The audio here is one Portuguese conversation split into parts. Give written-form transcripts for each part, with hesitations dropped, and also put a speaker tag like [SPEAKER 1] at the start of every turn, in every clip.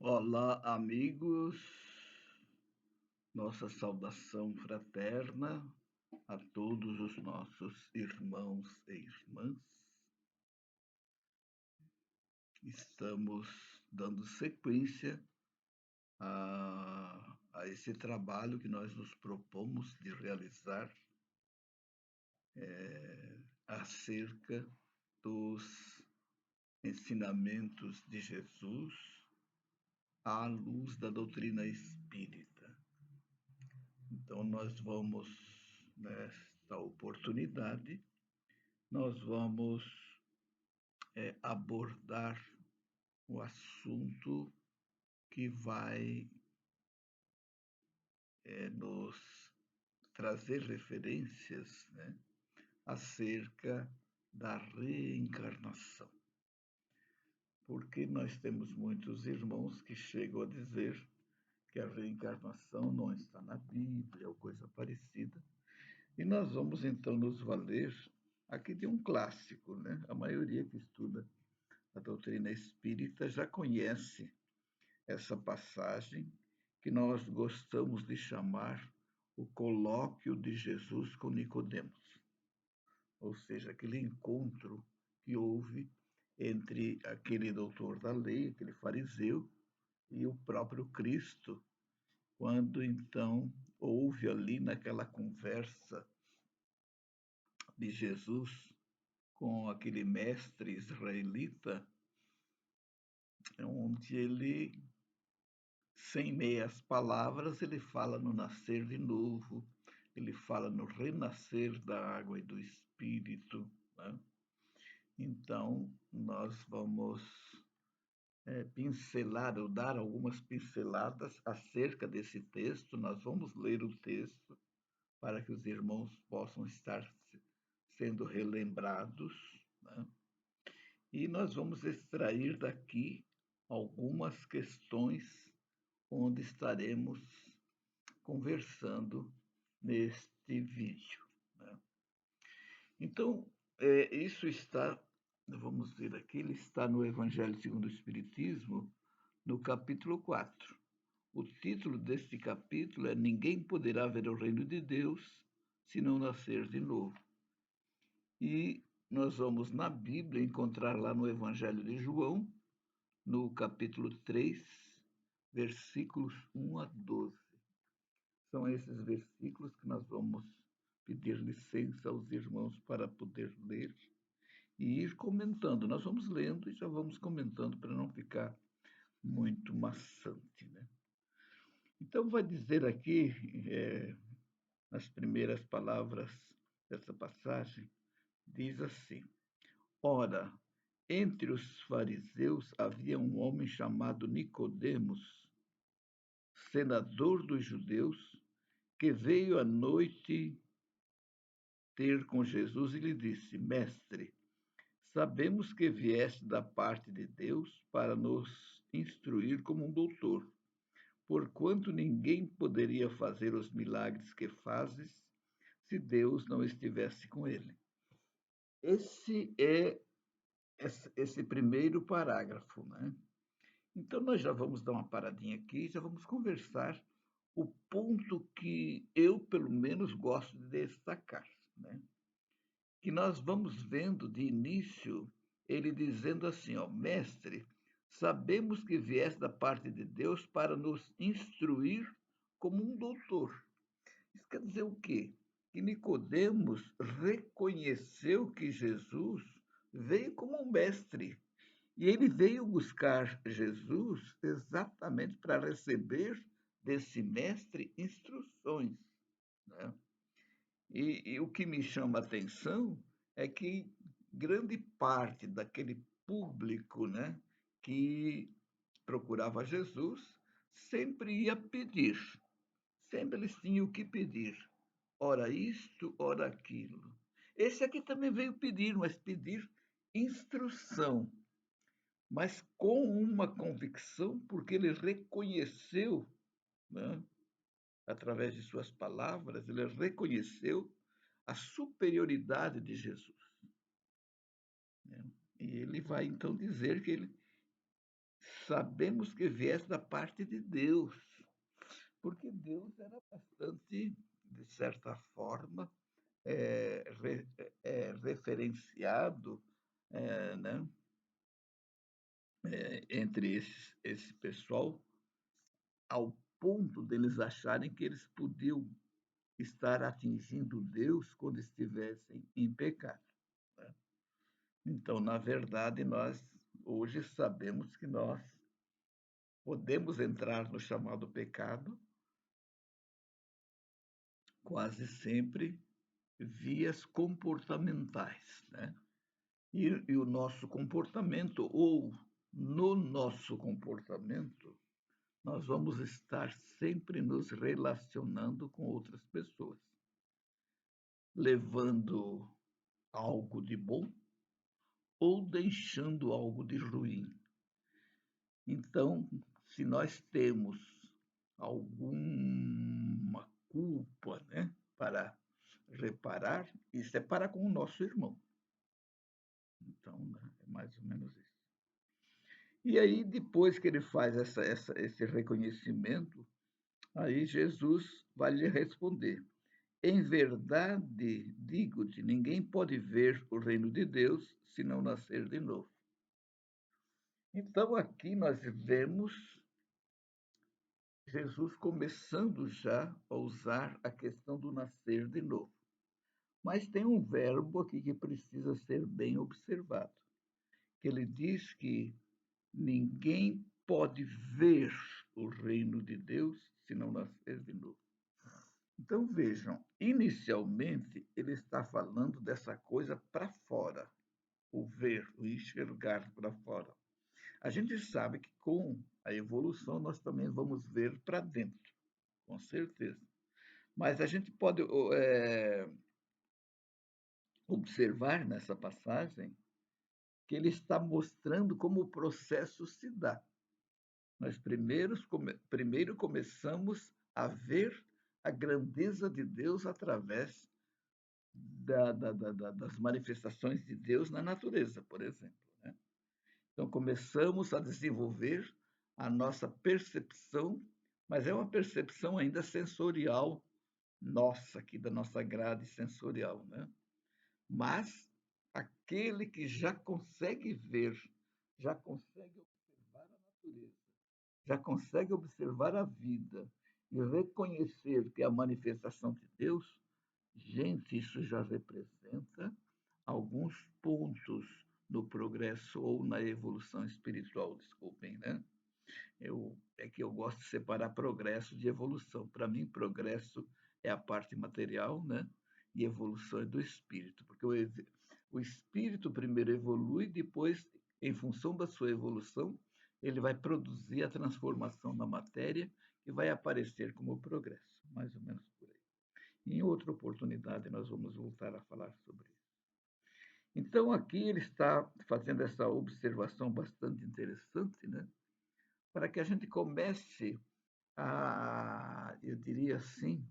[SPEAKER 1] Olá, amigos. Nossa saudação fraterna a todos os nossos irmãos e irmãs. Estamos dando sequência a esse trabalho que nós nos propomos de realizar acerca dos ensinamentos de Jesus à luz da doutrina espírita. Então, nesta oportunidade, nós vamos abordar o assunto que vai nos trazer referências, né, acerca da reencarnação. Porque nós temos muitos irmãos que chegam a dizer que a reencarnação não está na Bíblia ou coisa parecida. E nós vamos então nos valer aqui de um clássico, né? A maioria que estuda a doutrina espírita já conhece essa passagem que nós gostamos de chamar o colóquio de Jesus com Nicodemos, ou seja, aquele encontro que houve entre aquele doutor da lei, aquele fariseu, e o próprio Cristo, quando então houve ali naquela conversa de Jesus com aquele mestre israelita, onde ele, sem meias palavras, ele fala no nascer de novo, ele fala no renascer da água e do Espírito, né? Então, nós vamos pincelar ou dar algumas pinceladas acerca desse texto. Nós vamos ler o texto para que os irmãos possam estar sendo relembrados, né? E nós vamos extrair daqui algumas questões onde estaremos conversando neste vídeo, né? Então, isso está, vamos ver aqui, ele está no Evangelho segundo o Espiritismo, no capítulo 4. O título deste capítulo é Ninguém poderá ver o reino de Deus se não nascer de novo. E nós vamos na Bíblia encontrar lá no Evangelho de João, no capítulo 3, versículos 1 a 12. São esses versículos que nós vamos pedir licença aos irmãos para poder ler e ir comentando. Nós vamos lendo e já vamos comentando para não ficar muito maçante, né? Então, vai dizer aqui, nas primeiras palavras dessa passagem, diz assim: Ora, entre os fariseus havia um homem chamado Nicodemos, senador dos judeus, que veio à noite ter com Jesus e lhe disse: Mestre, sabemos que vieste da parte de Deus para nos instruir como um doutor, porquanto ninguém poderia fazer os milagres que fazes se Deus não estivesse com ele. Esse é esse primeiro parágrafo, né? Então, nós já vamos dar uma paradinha aqui, já vamos conversar o ponto que eu, pelo menos, gosto de destacar, né? Que nós vamos vendo de início ele dizendo assim, ó, mestre, sabemos que vieste da parte de Deus para nos instruir como um doutor. Isso quer dizer o quê? Que Nicodemos reconheceu que Jesus veio como um mestre. E ele veio buscar Jesus exatamente para receber desse mestre instruções, né? E o que me chama a atenção é que grande parte daquele público, né, que procurava Jesus sempre ia pedir, sempre eles tinham o que pedir, ora isto, ora aquilo. Esse aqui também veio pedir, mas pedir instrução, mas com uma convicção, porque ele reconheceu, né, através de suas palavras, ele reconheceu a superioridade de Jesus, né? E ele vai então dizer que ele sabemos que viesse da parte de Deus, porque Deus era bastante, de certa forma, referenciado, né, entre esse pessoal, ao ponto deles acharem que eles podiam estar atingindo Deus quando estivessem em pecado, né? Então, na verdade, nós hoje sabemos que nós podemos entrar no chamado pecado quase sempre vias comportamentais, né? E o nosso comportamento, ou no nosso comportamento, nós vamos estar sempre nos relacionando com outras pessoas, levando algo de bom ou deixando algo de ruim. Então, se nós temos alguma culpa, né, para reparar, isso é para com o nosso irmão. Então, né, é mais ou menos isso. E aí, depois que ele faz esse reconhecimento, aí Jesus vai lhe responder: em verdade, digo-te, ninguém pode ver o reino de Deus se não nascer de novo. Então, aqui nós vemos Jesus começando já a usar a questão do nascer de novo. Mas tem um verbo aqui que precisa ser bem observado, que ele diz que ninguém pode ver o reino de Deus se não nascer de novo. Então vejam, inicialmente ele está falando dessa coisa para fora, o ver, o enxergar para fora. A gente sabe que com a evolução nós também vamos ver para dentro, com certeza. Mas a gente pode observar nessa passagem que ele está mostrando como o processo se dá. Nós primeiro começamos a ver a grandeza de Deus através das manifestações de Deus na natureza, por exemplo, né? Então, começamos a desenvolver a nossa percepção, mas é uma percepção ainda sensorial nossa, aqui da nossa grade sensorial, né? Mas aquele que já consegue ver, já consegue observar a natureza, já consegue observar a vida e reconhecer que é a manifestação de Deus, gente, isso já representa alguns pontos no progresso ou na evolução espiritual, desculpem, né? É que eu gosto de separar progresso de evolução. Para mim, progresso é a parte material, né? E evolução é do espírito, porque o espírito primeiro evolui, depois, em função da sua evolução, ele vai produzir a transformação na matéria e vai aparecer como progresso, mais ou menos por aí. Em outra oportunidade, nós vamos voltar a falar sobre isso. Então, aqui ele está fazendo essa observação bastante interessante, né? Para que a gente comece eu diria assim,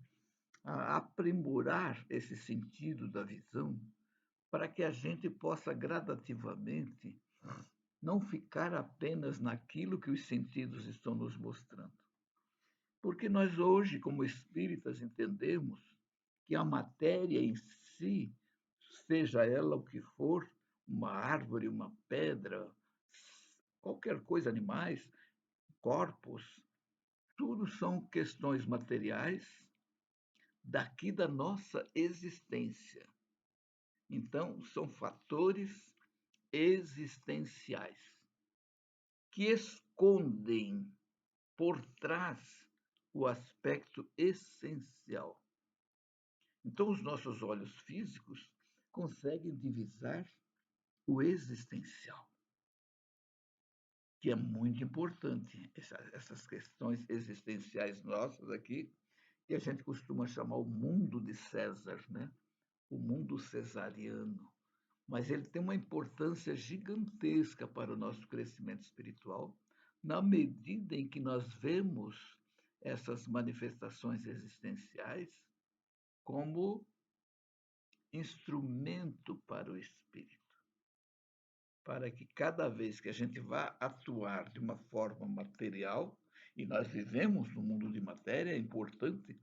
[SPEAKER 1] a aprimorar esse sentido da visão, para que a gente possa gradativamente não ficar apenas naquilo que os sentidos estão nos mostrando. Porque nós hoje, como espíritas, entendemos que a matéria em si, seja ela o que for, uma árvore, uma pedra, qualquer coisa, animais, corpos, tudo são questões materiais daqui da nossa existência. Então, são fatores existenciais que escondem por trás o aspecto essencial. Então, os nossos olhos físicos conseguem divisar o existencial, que é muito importante. Essas questões existenciais nossas aqui, que a gente costuma chamar o mundo de César, né? O mundo cesariano. Mas ele tem uma importância gigantesca para o nosso crescimento espiritual, na medida em que nós vemos essas manifestações existenciais como instrumento para o espírito. para que cada vez que a gente vá atuar de uma forma material, e nós vivemos no mundo de matéria, é importante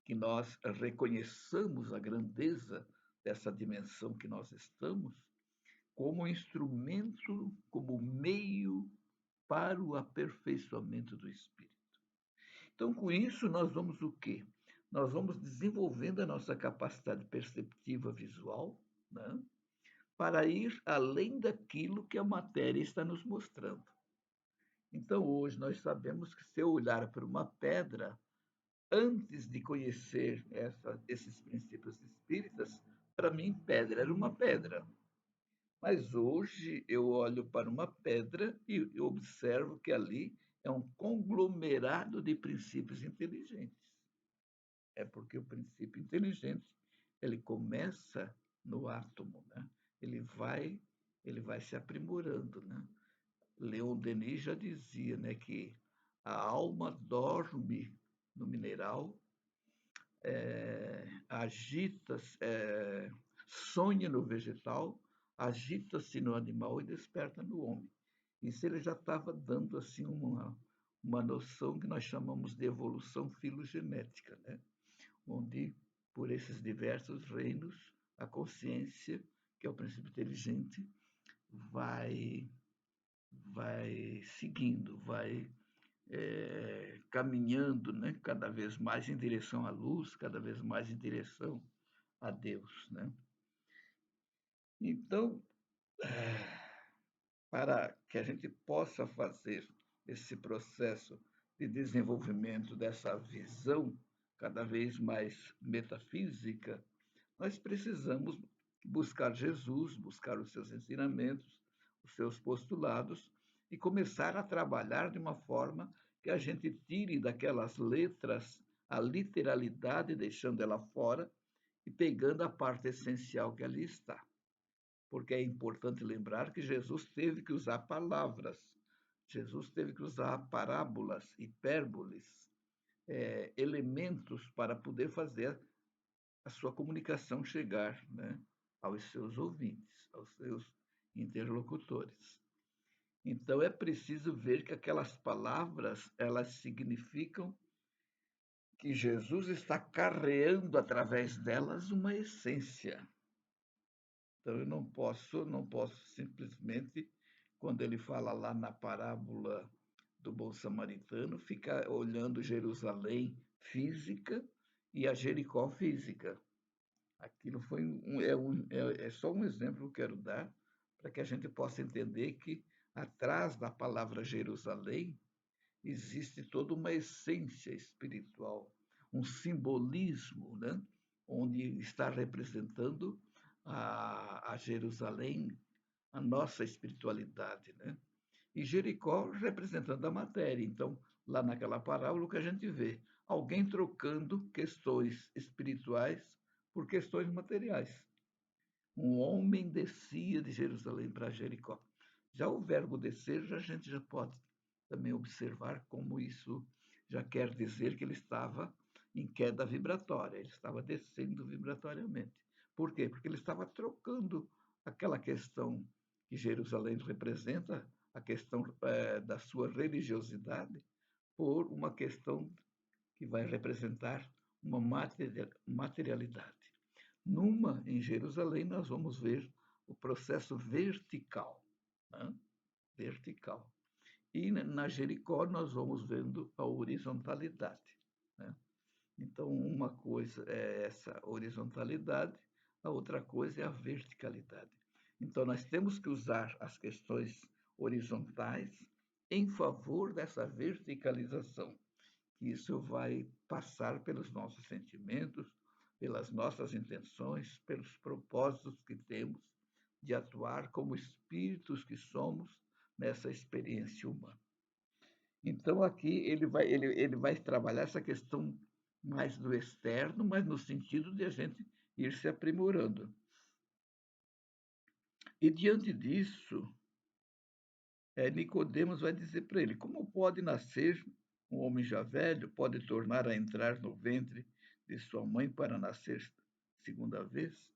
[SPEAKER 1] que nós reconheçamos a grandeza dessa dimensão que nós estamos, como instrumento, como meio para o aperfeiçoamento do espírito. Então, com isso, nós vamos o quê? Nós vamos desenvolvendo a nossa capacidade perceptiva visual, né? Para ir além daquilo que a matéria está nos mostrando. Então, hoje, nós sabemos que se eu olhar para uma pedra, antes de conhecer esses princípios espíritas, para mim, pedra era uma pedra. Mas hoje eu olho para uma pedra e eu observo que ali é um conglomerado de princípios inteligentes. É porque o princípio inteligente ele começa no átomo, né? Ele vai ele vai se aprimorando, né? Leon Denis já dizia, né, que a alma dorme no mineral, agita-se, sonha no vegetal, agita-se no animal e desperta no homem. Isso ele já estava dando assim uma noção que nós chamamos de evolução filogenética, né? Onde, por esses diversos reinos, a consciência, que é o princípio inteligente, vai, vai seguindo, vai caminhando, né, cada vez mais em direção à luz, cada vez mais em direção a Deus, né? Então, para que a gente possa fazer esse processo de desenvolvimento dessa visão cada vez mais metafísica, nós precisamos buscar Jesus, buscar os seus ensinamentos, os seus postulados e começar a trabalhar de uma forma que a gente tire daquelas letras a literalidade, deixando ela fora e pegando a parte essencial que ali está. Porque é importante lembrar que Jesus teve que usar palavras, Jesus teve que usar parábolas, hipérboles, elementos para poder fazer a sua comunicação chegar, né, aos seus ouvintes, aos seus interlocutores. Então é preciso ver que aquelas palavras, elas significam que Jesus está carreando através delas uma essência. Então eu não posso simplesmente, quando ele fala lá na parábola do bom samaritano, ficar olhando Jerusalém física e a Jericó física. Aquilo é só um exemplo que eu quero dar para que a gente possa entender que atrás da palavra Jerusalém existe toda uma essência espiritual, um simbolismo, né? Onde está representando a Jerusalém, a nossa espiritualidade, né? E Jericó representando a matéria. Então, lá naquela parábola, o que a gente vê? Alguém trocando questões espirituais por questões materiais. Um homem descia de Jerusalém para Jericó. Já o verbo descer, a gente já pode também observar como isso já quer dizer que ele estava em queda vibratória, ele estava descendo vibratoriamente. Por quê? Porque ele estava trocando aquela questão que Jerusalém representa, a questão da sua religiosidade, por uma questão que vai representar uma materialidade. Em Jerusalém, nós vamos ver o processo vertical, né? Vertical. E na Jericó, nós vamos vendo a horizontalidade, né? Então, uma coisa é essa horizontalidade, a outra coisa é a verticalidade. Então, nós temos que usar as questões horizontais em favor dessa verticalização. Isso vai passar pelos nossos sentimentos, pelas nossas intenções, pelos propósitos que temos de atuar como espíritos que somos nessa experiência humana. Então, aqui ele vai trabalhar essa questão mais do externo, mas no sentido de a gente ir se aprimorando. E diante disso, Nicodemos vai dizer para ele: como pode nascer um homem já velho, pode tornar a entrar no ventre de sua mãe para nascer segunda vez?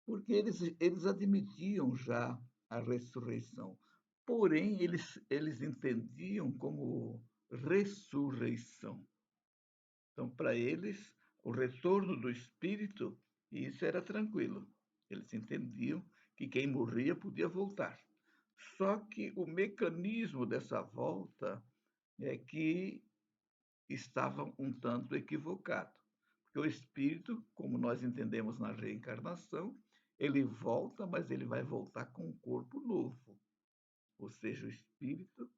[SPEAKER 1] Porque eles admitiam já a ressurreição. Porém, eles entendiam como ressurreição. Então, para eles, o retorno do espírito, isso era tranquilo. Eles entendiam que quem morria podia voltar. Só que o mecanismo dessa volta é que estava um tanto equivocado. Porque o espírito, como nós entendemos na reencarnação, ele volta, mas ele vai voltar com um corpo novo. Ou seja, o espírito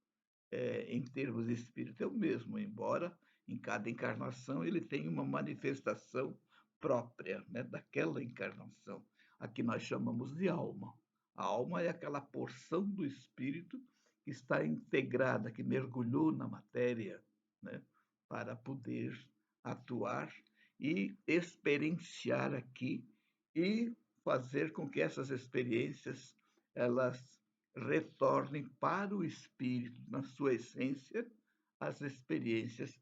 [SPEAKER 1] em termos de espírito, é o mesmo, embora em cada encarnação ele tenha uma manifestação própria, né, daquela encarnação, a que nós chamamos de alma. A alma é aquela porção do espírito que está integrada, que mergulhou na matéria, né, para poder atuar e experienciar aqui e fazer com que essas experiências elas retornem para o espírito, na sua essência, as experiências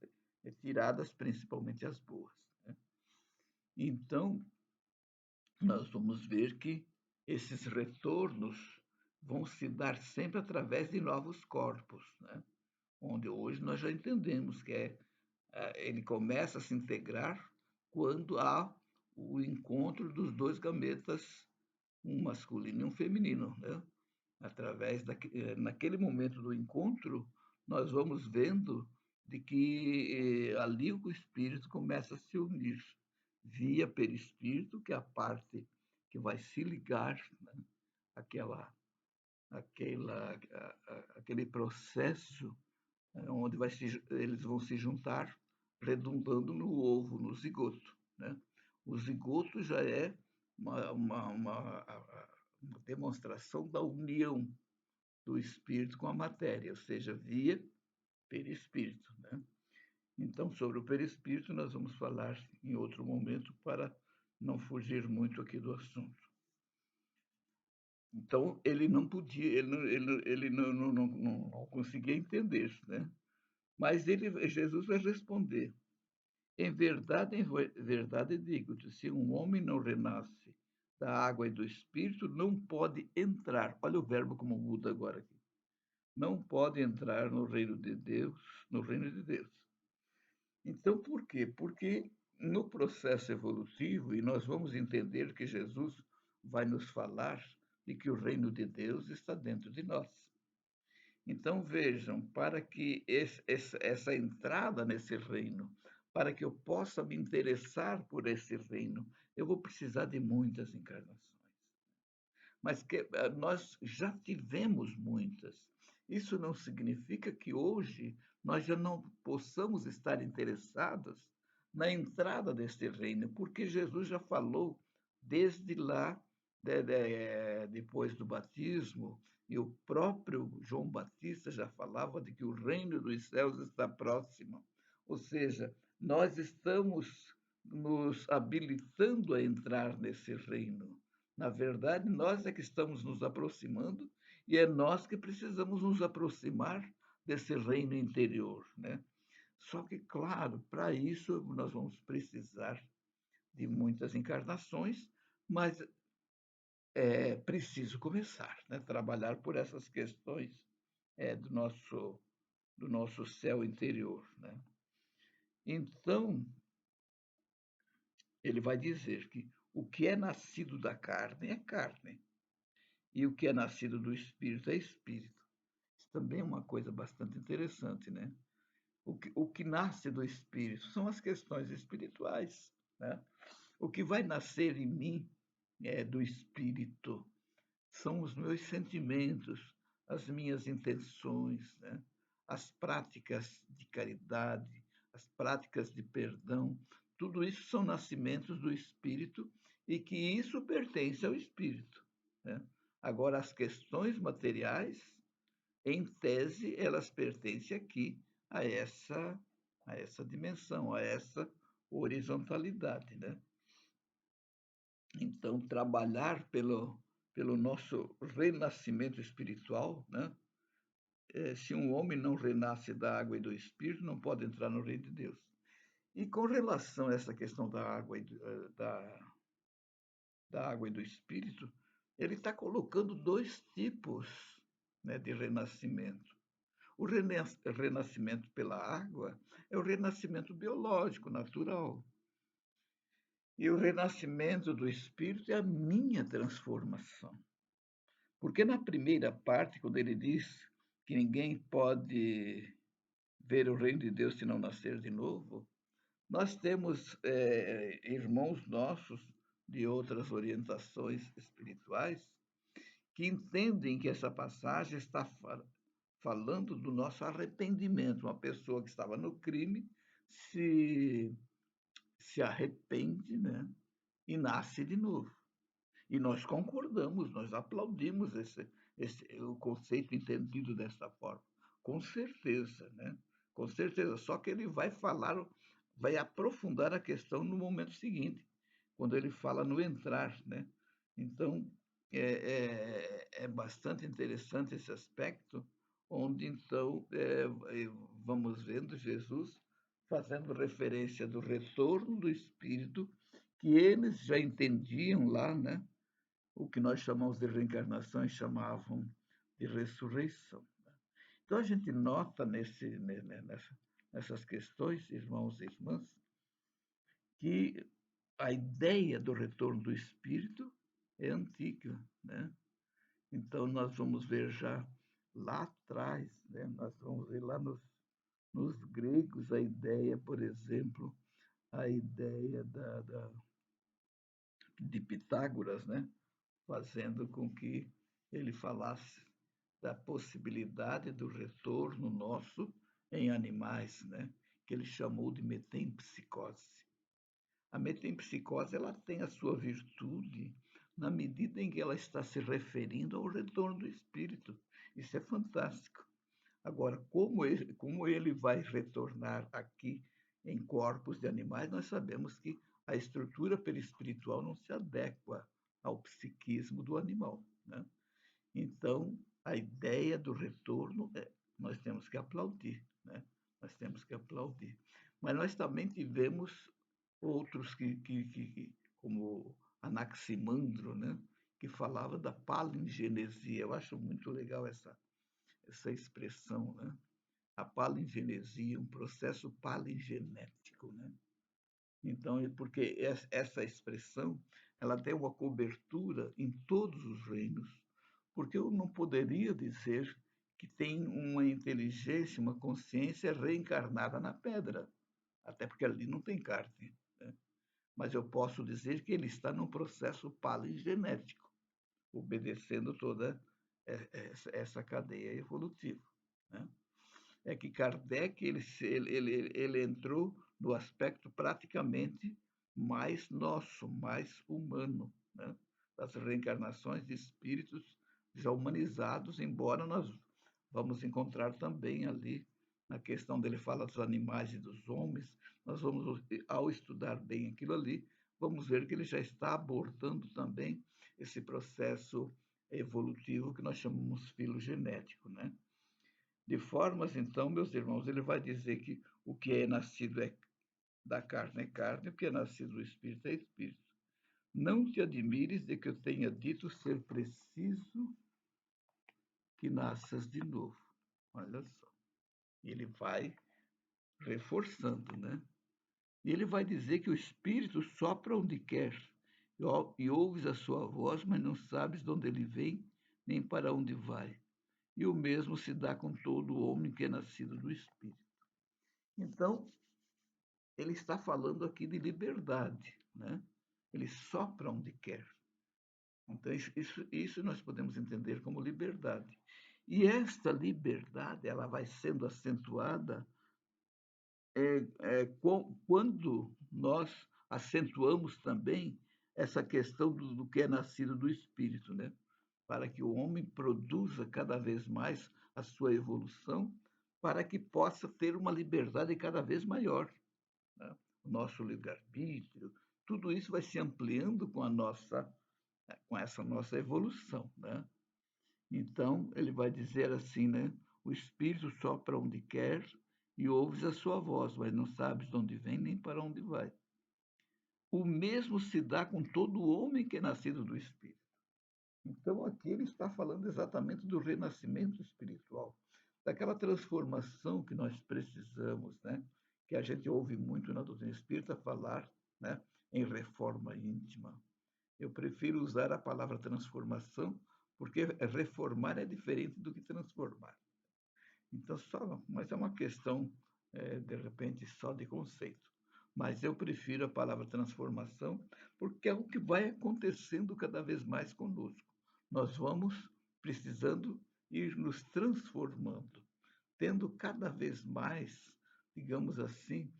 [SPEAKER 1] tiradas, principalmente as boas. Né? Então, nós vamos ver que esses retornos vão se dar sempre através de novos corpos, né? Onde hoje nós já entendemos que ele começa a se integrar quando há o encontro dos dois gametas, um masculino e um feminino, né? Naquele momento do encontro, nós vamos vendo de que ali o espírito começa a se unir via perispírito, que é a parte que vai se ligar, né? aquela, aquele processo onde eles vão se juntar, redundando no ovo, no zigoto. Né? O zigoto já é uma demonstração da união do espírito com a matéria, ou seja, via perispírito. Né? Então, sobre o perispírito, nós vamos falar em outro momento para não fugir muito aqui do assunto. Então, ele não podia, ele não conseguia entender, né? Mas Jesus vai responder: em verdade digo-te, se um homem não renasce da água e do espírito, não pode entrar. Olha o verbo como muda agora aqui. Não pode entrar no reino de Deus, no reino de Deus. Então, por quê? Porque no processo evolutivo, e nós vamos entender que Jesus vai nos falar de que o reino de Deus está dentro de nós. Então, vejam, para que essa entrada nesse reino, para que eu possa me interessar por esse reino, eu vou precisar de muitas encarnações. Mas que nós já tivemos muitas. Isso não significa que hoje nós já não possamos estar interessados na entrada deste reino, porque Jesus já falou desde lá, depois do batismo, e o próprio João Batista já falava de que o reino dos céus está próximo. Ou seja, nós estamos nos habilitando a entrar nesse reino. Na verdade, nós é que estamos nos aproximando e é nós que precisamos nos aproximar desse reino interior, né? Só que, claro, para isso nós vamos precisar de muitas encarnações, mas é preciso começar, né? Trabalhar por essas questões do nosso céu interior, né? Então, ele vai dizer que o que é nascido da carne é carne, e o que é nascido do espírito é espírito. Isso também é uma coisa bastante interessante, né? O que nasce do espírito são as questões espirituais, né? O que vai nascer em mim do espírito são os meus sentimentos, as minhas intenções, né? As práticas de caridade, as práticas de perdão. Tudo isso são nascimentos do espírito e que isso pertence ao espírito, né? Agora, as questões materiais, em tese, elas pertencem aqui a essa dimensão, a essa horizontalidade, né? Então, trabalhar pelo nosso renascimento espiritual, né? Se um homem não renasce da água e do espírito, não pode entrar no reino de Deus. E com relação a essa questão da água e da água e do espírito, ele está colocando dois tipos, né, de renascimento. O renascimento pela água é o renascimento biológico, natural. E o renascimento do espírito é a minha transformação. Porque na primeira parte, quando ele diz que ninguém pode ver o reino de Deus se não nascer de novo, nós temos irmãos nossos de outras orientações espirituais que entendem que essa passagem está falando do nosso arrependimento. Uma pessoa que estava no crime se, se arrepende, né? E nasce de novo. E nós concordamos, nós aplaudimos o conceito entendido dessa forma. Com certeza, né? Com certeza. Só que ele vai falar, vai aprofundar a questão no momento seguinte, quando ele fala no entrar, né? Então, é bastante interessante esse aspecto, onde, então, vamos vendo Jesus fazendo referência do retorno do Espírito, que eles já entendiam lá, né? O que nós chamamos de reencarnação e chamavam de ressurreição. Então, a gente nota nessas questões, irmãos e irmãs, que a ideia do retorno do espírito é antiga, né? Então, nós vamos ver já lá atrás, né? Nós vamos ver lá nos gregos a ideia, por exemplo, a ideia de Pitágoras, né? Fazendo com que ele falasse da possibilidade do retorno nosso em animais, né? Que ele chamou de metempsicose. A metempsicose ela tem a sua virtude na medida em que ela está se referindo ao retorno do espírito. Isso é fantástico. Agora, como ele vai retornar aqui em corpos de animais, nós sabemos que a estrutura perispiritual não se adequa ao psiquismo do animal, né? Então, a ideia do retorno, nós temos que aplaudir, né? Nós temos que aplaudir. Mas nós também tivemos outros como Anaximandro, né? Que falava da palingenesia. Eu acho muito legal essa expressão, né? A palingenesia, um processo palingenético, né? Então, porque essa expressão ela tem uma cobertura em todos os reinos, porque eu não poderia dizer que tem uma inteligência, uma consciência reencarnada na pedra, até porque ali não tem carne, né? Mas eu posso dizer que ele está num processo palingenético, obedecendo toda essa cadeia evolutiva, né? É que Kardec ele entrou no aspecto praticamente mais nosso, mais humano, né? Das reencarnações de espíritos já humanizados, embora nós vamos encontrar também ali, na questão dele fala dos animais e dos homens, nós vamos, ao estudar bem aquilo ali, vamos ver que ele já está abordando também esse processo evolutivo que nós chamamos filogenético, né? De formas, então, meus irmãos, ele vai dizer que o que é nascido da carne é carne, o que é nascido do espírito é espírito. Não te admires de que eu tenha dito ser preciso que nasças de novo. Olha só. Ele vai reforçando, né? E ele vai dizer que o espírito sopra onde quer, e ouves a sua voz, mas não sabes de onde ele vem, nem para onde vai. E o mesmo se dá com todo homem que é nascido do espírito. Então, ele está falando aqui de liberdade, né? Ele sopra onde quer. Então, isso nós podemos entender como liberdade. E esta liberdade ela vai sendo acentuada quando nós acentuamos também essa questão do que é nascido do espírito, né? Para que o homem produza cada vez mais a sua evolução, para que possa ter uma liberdade cada vez maior, né? O nosso livre-arbítrio, tudo isso vai se ampliando com essa nossa evolução, né? Então, ele vai dizer assim, né? O Espírito sopra onde quer e ouves a sua voz, mas não sabes de onde vem nem para onde vai. O mesmo se dá com todo homem que é nascido do Espírito. Então, aqui ele está falando exatamente do renascimento espiritual, daquela transformação que nós precisamos, né? Que a gente ouve muito na doutrina espírita falar, né? Em reforma íntima. Eu prefiro usar a palavra transformação, porque reformar é diferente do que transformar. Então, mas é uma questão, de repente, só de conceito. Mas eu prefiro a palavra transformação, porque é o que vai acontecendo cada vez mais conosco. Nós vamos precisando ir nos transformando, tendo cada vez mais, digamos assim,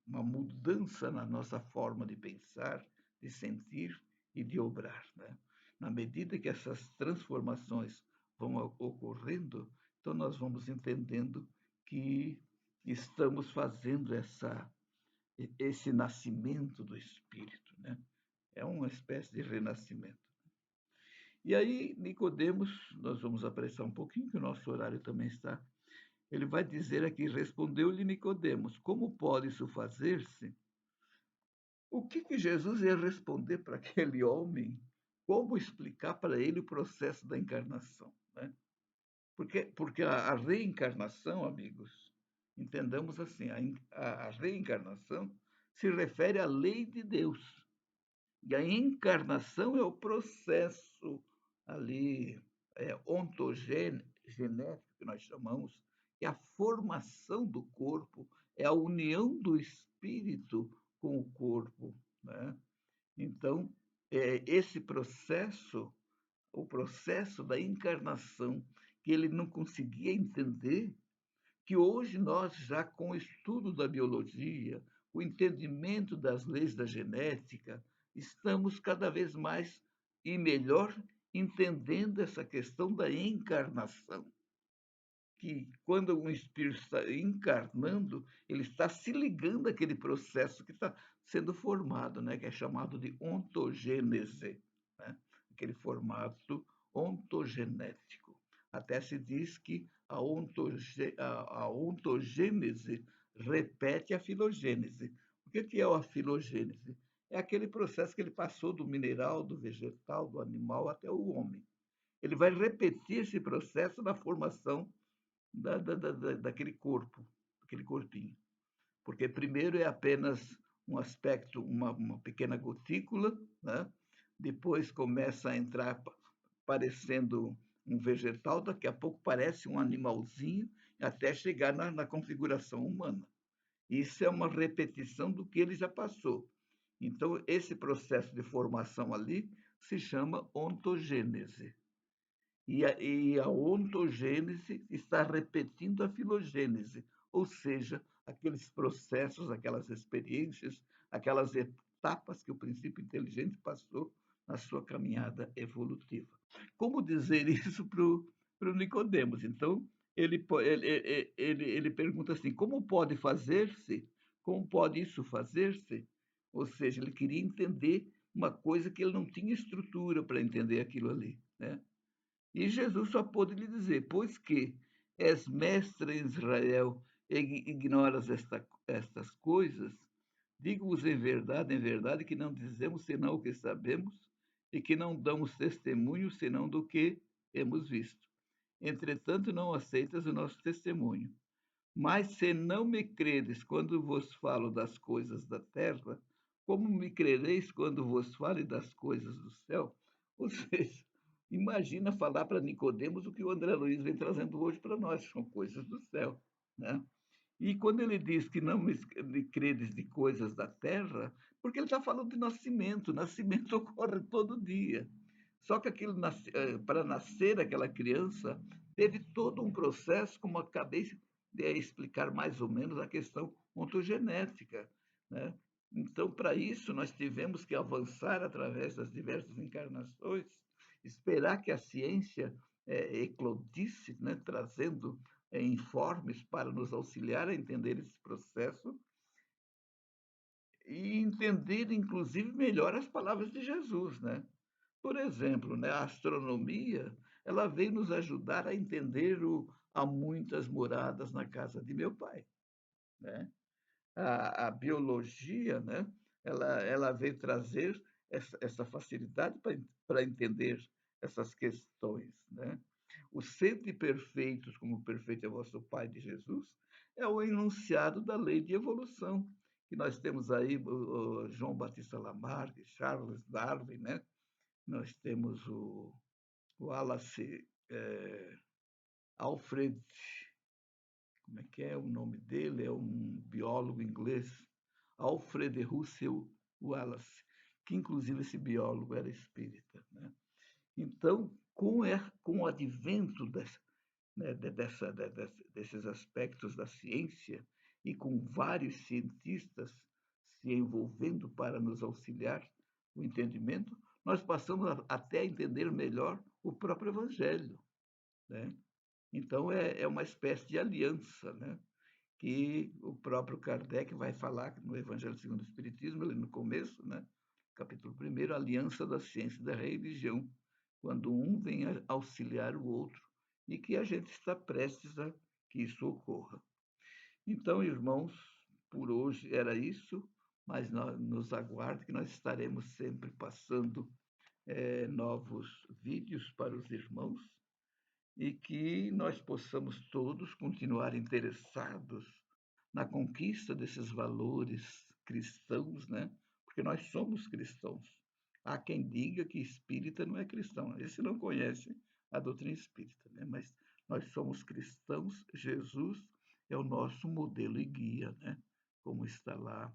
[SPEAKER 1] uma mudança na nossa forma de pensar, de sentir e de obrar. Né? Na medida que essas transformações vão ocorrendo, então nós vamos entendendo que estamos fazendo esse nascimento do espírito, né? É uma espécie de renascimento. E aí, Nicodemos, nós vamos apressar um pouquinho, que o nosso horário também está. Ele vai dizer aqui: respondeu-lhe Nicodemos, como pode isso fazer-se? O que Jesus ia responder para aquele homem? Como explicar para ele o processo da encarnação, né? Porque a reencarnação, amigos, entendamos assim, a reencarnação se refere à lei de Deus. E a encarnação é o processo ali, genético, que nós chamamos, é a formação do corpo, é a união do espírito com o corpo. Né? Então, esse processo, o processo da encarnação, que ele não conseguia entender, que hoje nós, já com o estudo da biologia, o entendimento das leis da genética, estamos cada vez mais e melhor entendendo essa questão da encarnação. Que quando um espírito está encarnando, ele está se ligando àquele processo que está sendo formado, né? Que é chamado de ontogênese, né? Aquele formato ontogenético. Até se diz que a ontogênese repete a filogênese. O que é a filogênese? É aquele processo que ele passou do mineral, do vegetal, do animal até o homem. Ele vai repetir esse processo na formação daquele corpo, daquele corpinho. Porque primeiro é apenas um aspecto, uma pequena gotícula, né? Depois começa a entrar parecendo um vegetal, daqui a pouco parece um animalzinho, até chegar na configuração humana. Isso é uma repetição do que ele já passou. Então, esse processo de formação ali se chama ontogênese. E a ontogênese está repetindo a filogênese, ou seja, aqueles processos, aquelas experiências, aquelas etapas que o princípio inteligente passou na sua caminhada evolutiva. Como dizer isso para o Nicodemos? Então, ele pergunta assim: como pode fazer-se? Como pode isso fazer-se? Ou seja, ele queria entender uma coisa que ele não tinha estrutura para entender aquilo ali, né? E Jesus só pôde lhe dizer: pois que és mestre em Israel e ignoras estas coisas, digo-vos em verdade, que não dizemos senão o que sabemos e que não damos testemunho senão do que hemos visto. Entretanto, não aceitas o nosso testemunho. Mas se não me credes quando vos falo das coisas da terra, como me crereis quando vos fale das coisas do céu? Ou seja, imagina falar para Nicodemos o que o André Luiz vem trazendo hoje para nós, são coisas do céu, né? E quando ele diz que não me credes de coisas da terra, porque ele está falando de nascimento. Nascimento ocorre todo dia. Só que para nascer aquela criança, teve todo um processo, como acabei de explicar mais ou menos, a questão ontogenética, né? Então, para isso, nós tivemos que avançar através das diversas encarnações, esperar que a ciência eclodisse, né? Trazendo informes para nos auxiliar a entender esse processo e entender, inclusive, melhor as palavras de Jesus, né? Por exemplo, né, a astronomia, ela veio nos ajudar a entender há muitas moradas na casa de meu pai, né? A biologia, né, ela veio trazer essa facilidade para entender essas questões, né? Os sede perfeitos, como perfeito é vosso Pai de Jesus, é o enunciado da lei de evolução, que nós temos aí o João Batista Lamarck, Charles Darwin, né? Nós temos o Wallace Alfred, como é que é o nome dele? É um biólogo inglês, Alfred Russel Wallace, que inclusive esse biólogo era espírita, né? Então, com o advento né, desses aspectos da ciência e com vários cientistas se envolvendo para nos auxiliar no entendimento, nós passamos até a entender melhor o próprio Evangelho, né? Então, é uma espécie de aliança, né? Que o próprio Kardec vai falar no Evangelho segundo o Espiritismo, ali no começo, né? Capítulo 1, aliança da ciência e da religião, quando um vem auxiliar o outro e que a gente está prestes a que isso ocorra. Então, irmãos, por hoje era isso, mas nos aguarde que nós estaremos sempre passando novos vídeos para os irmãos e que nós possamos todos continuar interessados na conquista desses valores cristãos, né? Porque nós somos cristãos. Há quem diga que espírita não é cristão, esse não conhece a doutrina espírita, né? Mas nós somos cristãos, Jesus é o nosso modelo e guia, né? Como está lá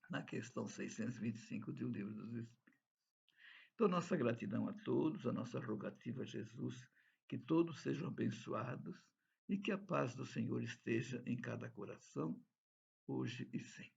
[SPEAKER 1] na questão 625 do Livro dos Espíritos. Então, nossa gratidão a todos, a nossa rogativa a Jesus, que todos sejam abençoados e que a paz do Senhor esteja em cada coração, hoje e sempre.